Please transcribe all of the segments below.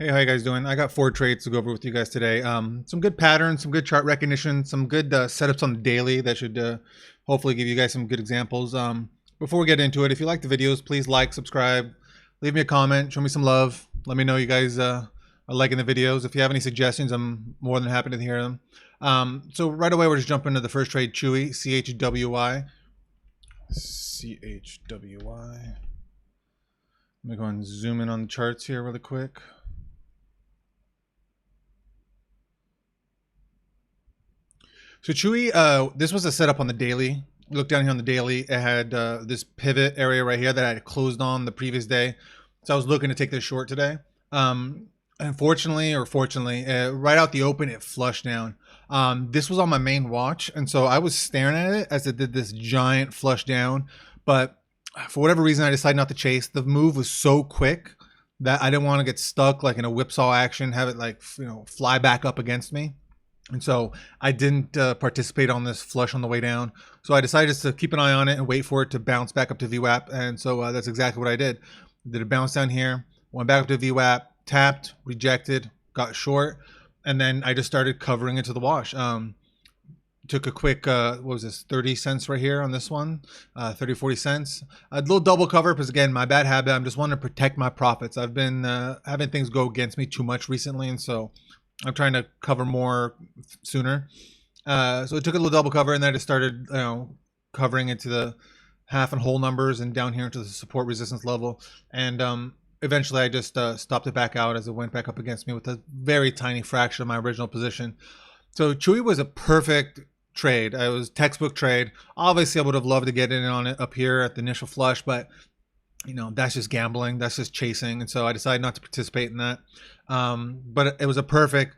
Hey, how you guys doing? I got 4 trades to go over with you guys today. Some good patterns, some good chart recognition, some good setups on the daily that should hopefully give you guys some good examples. Before we get into it, if you like the videos, please like, subscribe, leave me a comment, show me some love. Let me know you guys are liking the videos. If you have any suggestions, I'm more than happy to hear them. So right away, we're just jumping into the first trade, Chewy, CHWY. CHWY. Let me go and zoom in on the charts here really quick. So Chewy, this was a setup on the daily. Look down here on the daily. It had this pivot area right here that I had closed on the previous day. So I was looking to take this short today. Unfortunately, or fortunately, right out the open, it flushed down. This was on my main watch. And so I was staring at it as it did this giant flush down. But for whatever reason, I decided not to chase. The move was so quick that I didn't want to get stuck like in a whipsaw action, have it like, fly back up against me. And so I didn't participate on this flush on the way down. So I decided just to keep an eye on it and wait for it to bounce back up to VWAP. And so that's exactly what I did. Did a bounce down here, went back up to VWAP, tapped, rejected, got short, and then I just started covering into the wash. Took a quick, what was this, 30 cents right here on this one, 30, 40 cents. A little double cover because, again, my bad habit. I'm just wanting to protect my profits. I've been having things go against me too much recently, and so I'm trying to cover more sooner. So it took a little double cover, and then I just started, covering into the half and whole numbers and down here into the support resistance level. And eventually I just stopped it back out as it went back up against me with a very tiny fraction of my original position. So Chewy was a perfect trade. It was textbook trade. Obviously, I would have loved to get in on it up here at the initial flush, but that's just gambling. That's just chasing. And so I decided not to participate in that. But it was a perfect,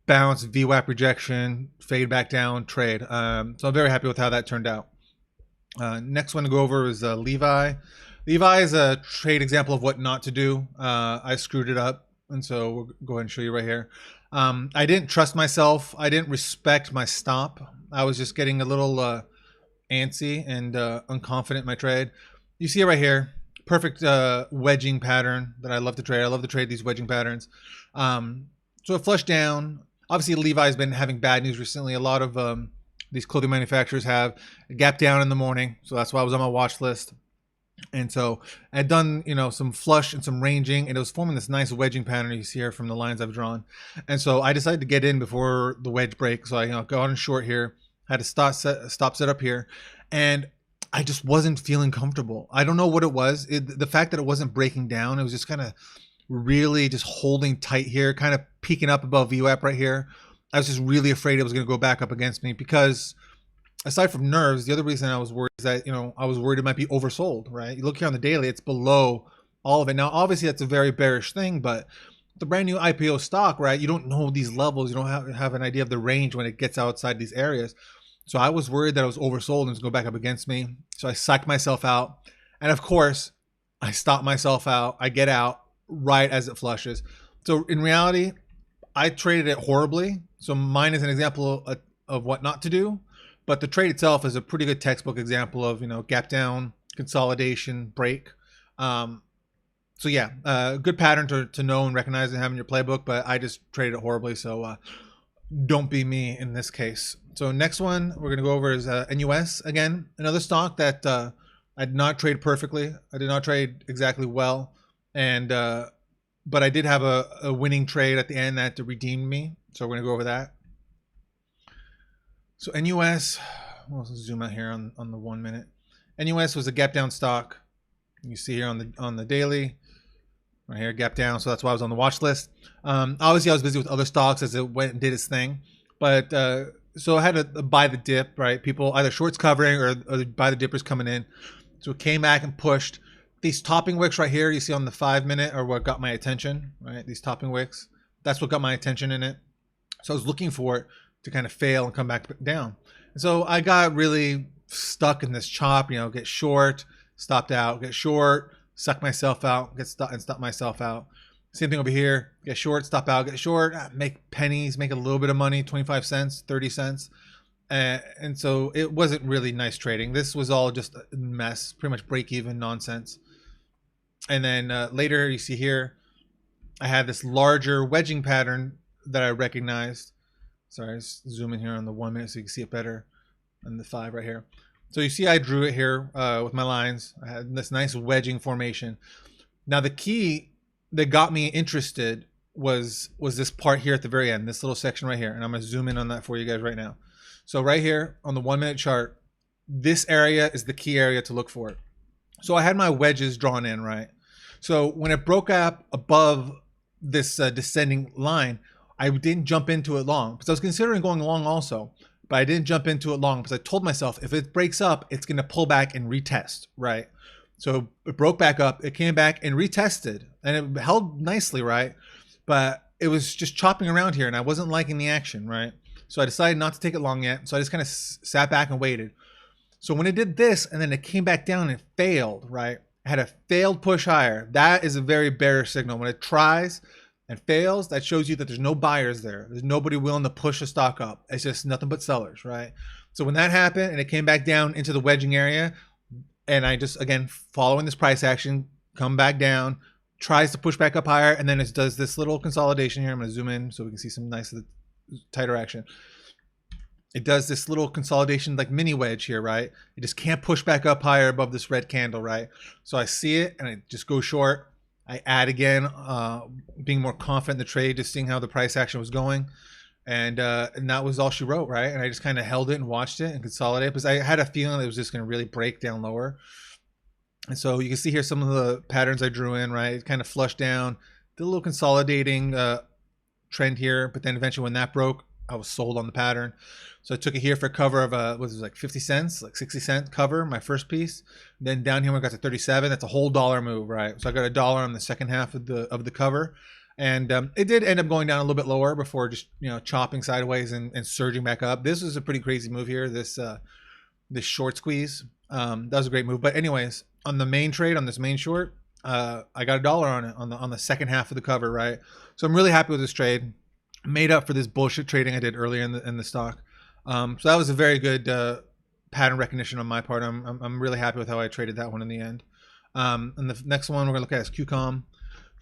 bounce, VWAP rejection, fade back down trade. So I'm very happy with how that turned out. Next one to go over is Levi. Levi is a trade example of what not to do. I screwed it up. And so we'll go ahead and show you right here. I didn't trust myself. I didn't respect my stop. I was just getting a little antsy and unconfident in my trade. You see it right here. Perfect wedging pattern that I love to trade. I love to trade these wedging patterns. So it flushed down. Obviously, Levi's been having bad news recently. A lot of these clothing manufacturers have a gap down in the morning. So that's why I was on my watch list. And so I had done, some flush and some ranging, and it was forming this nice wedging pattern you see here from the lines I've drawn. And so I decided to get in before the wedge break. So I got on short here, had a stop set up here, and I just wasn't feeling comfortable. I don't know what it was. The fact that it wasn't breaking down, it was just kind of really just holding tight here, kind of peeking up above VWAP right here. I was just really afraid it was going to go back up against me because aside from nerves, the other reason I was worried is that, I was worried it might be oversold, right? You look here on the daily, it's below all of it. Now, obviously, that's a very bearish thing, but the brand new IPO stock, right? You don't know these levels. You don't have an idea of the range when it gets outside these areas. So I was worried that it was oversold and it was going to go back up against me. So I psyched myself out. And of course, I stop myself out. I get out right as it flushes. So in reality, I traded it horribly. So mine is an example of what not to do. But the trade itself is a pretty good textbook example of, gap down, consolidation, break. So yeah, good pattern to know and recognize and have in your playbook. But I just traded it horribly. So don't be me in this case. So next one we're going to go over is NUS. Again, another stock that I did not trade perfectly. I did not trade exactly well. And but I did have a winning trade at the end that redeemed me. So we're going to go over that. So NUS, let's zoom out here on the 1 minute. NUS was a gap down stock. You see here on the daily. Right here, gap down, so that's why I was on the watch list. Obviously, I was busy with other stocks as it went and did its thing. But so I had to buy the dip, right? People either shorts covering or buy the dippers coming in. So it came back and pushed. These topping wicks right here, you see on the 5 minute, are what got my attention, right? These topping wicks, that's what got my attention in it. So I was looking for it to kind of fail and come back down. And so I got really stuck in this chop, get short, stopped out, get short, suck myself out, get stuck and stop myself out. Same thing over here, get short, stop out, get short, make pennies, make a little bit of money, 25 cents, 30 cents. And so it wasn't really nice trading. This was all just a mess, pretty much break even nonsense. And then later you see here, I had this larger wedging pattern that I recognized. Sorry, let's zoom in here on the 1 minute so you can see it better, and the 5 right here. So you see I drew it here with my lines. I had this nice wedging formation. Now the key that got me interested was this part here at the very end, this little section right here. And I'm gonna zoom in on that for you guys right now. So right here on the 1 minute chart, this area is the key area to look for. So I had my wedges drawn in, right? So when it broke up above this descending line, I didn't jump into it long because I was considering going long also, but I didn't jump into it long because I told myself if it breaks up, it's going to pull back and retest, right? So it broke back up, it came back and retested, and it held nicely, right? But it was just chopping around here and I wasn't liking the action, right? So I decided not to take it long yet. So I just kind of sat back and waited. So when it did this and then it came back down and failed, right? I had a failed push higher. That is a very bearish signal. When it tries and fails, that shows you that there's no buyers there. There's nobody willing to push the stock up. It's just nothing but sellers, right? So when that happened and it came back down into the wedging area, and I just, again, following this price action, come back down, tries to push back up higher, and then it does this little consolidation here. I'm going to zoom in so we can see some nice tighter action. It does this little consolidation like mini wedge here, right? It just can't push back up higher above this red candle, right? So I see it and I just go short. I add again, being more confident in the trade, just seeing how the price action was going. And that was all she wrote, right? And I just kind of held it and watched it and consolidated because I had a feeling it was just going to really break down lower. And so you can see here some of the patterns I drew in, right? It kind of flushed down, did a little consolidating trend here, but then eventually when that broke, I was sold on the pattern. So I took it here for a cover of what was it, like 50 cents, like 60-cent cover, my first piece. Then down here when I got to 37, that's a whole dollar move, right? So I got a dollar on the second half of the cover. And it did end up going down a little bit lower before just, you know, chopping sideways and surging back up. This was a pretty crazy move here, this short squeeze. That was a great move. But anyways, on the main trade, on this main short, I got a dollar on it on the second half of the cover, right? So I'm really happy with this trade. Made up for this bullshit trading I did earlier in the stock. So that was a very good pattern recognition on my part. I'm really happy with how I traded that one in the end. And the next one we're gonna look at is QCOM.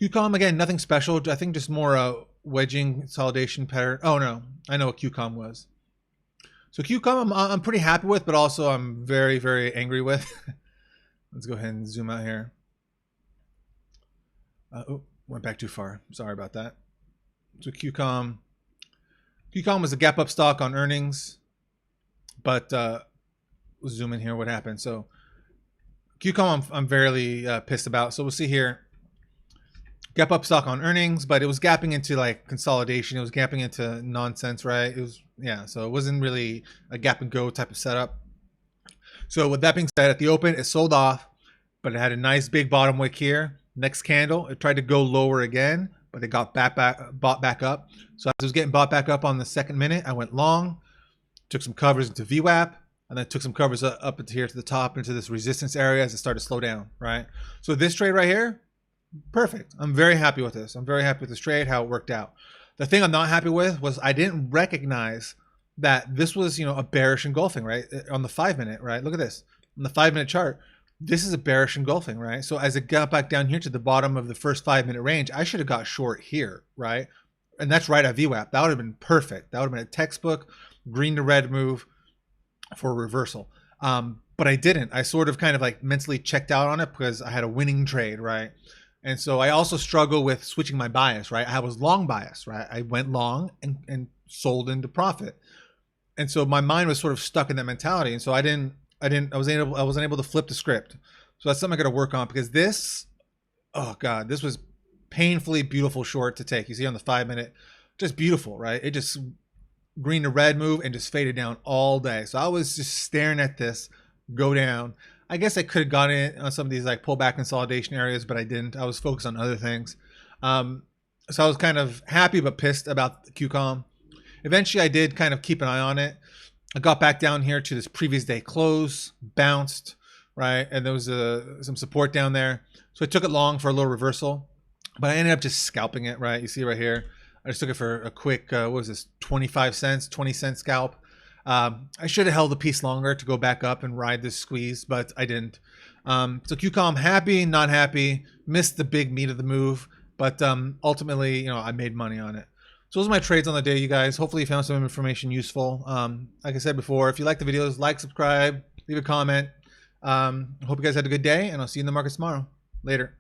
QCOM, again, nothing special. I think just more wedging consolidation pattern. Oh no, I know what QCOM was. So QCOM I'm pretty happy with, but also I'm very, very angry with. Let's go ahead and zoom out here. Oh, went back too far. Sorry about that. So QCOM was a gap up stock on earnings, but we'll zoom in here what happened. So QCOM I'm very pissed about. So we'll see here. Gap up stock on earnings, but it was gapping into like consolidation. It was gapping into nonsense, right? It was, yeah, so it wasn't really a gap and go type of setup. So with that being said, at the open, it sold off, but it had a nice big bottom wick here. Next candle, it tried to go lower again, but it got bought back up. So as it was getting bought back up on the second minute, I went long, took some covers into VWAP, and then took some covers up into here to the top into this resistance area as it started to slow down, right? So this trade right here, perfect. I'm very happy with this. I'm very happy with this trade, how it worked out. The thing I'm not happy with was I didn't recognize that this was, you know, a bearish engulfing, right? On the 5 minute, right? Look at this. On the 5 minute chart, this is a bearish engulfing, right? So as it got back down here to the bottom of the first 5 minute range, I should have got short here, right? And that's right at VWAP. That would have been perfect. That would have been a textbook green to red move for a reversal. But I didn't. I sort of kind of like mentally checked out on it because I had a winning trade, right? And so I also struggle with switching my bias, right? I was long bias, right? I went long and sold into profit. And so my mind was sort of stuck in that mentality. And so I wasn't able to flip the script. So that's something I got to work on because this, oh God, this was painfully beautiful short to take. You see on the 5 minute, just beautiful, right? It just green to red move and just faded down all day. So I was just staring at this go down. I guess I could have gotten it on some of these like pullback consolidation areas, but I didn't. I was focused on other things. So I was kind of happy but pissed about QCOM. Eventually I did kind of keep an eye on it. I got back down here to this previous day close, bounced, right? And there was some support down there. So I took it long for a little reversal, but I ended up just scalping it, right? You see right here. I just took it for a quick, what was this, 25 cents, 20-cent scalp. I should have held the piece longer to go back up and ride this squeeze, but I didn't. So QCOM happy, not happy, missed the big meat of the move. But ultimately, you know, I made money on it. So those are my trades on the day, you guys. Hopefully you found some information useful. Like I said before, if you like the videos, like, subscribe, leave a comment. Hope you guys had a good day, and I'll see you in the markets tomorrow. Later.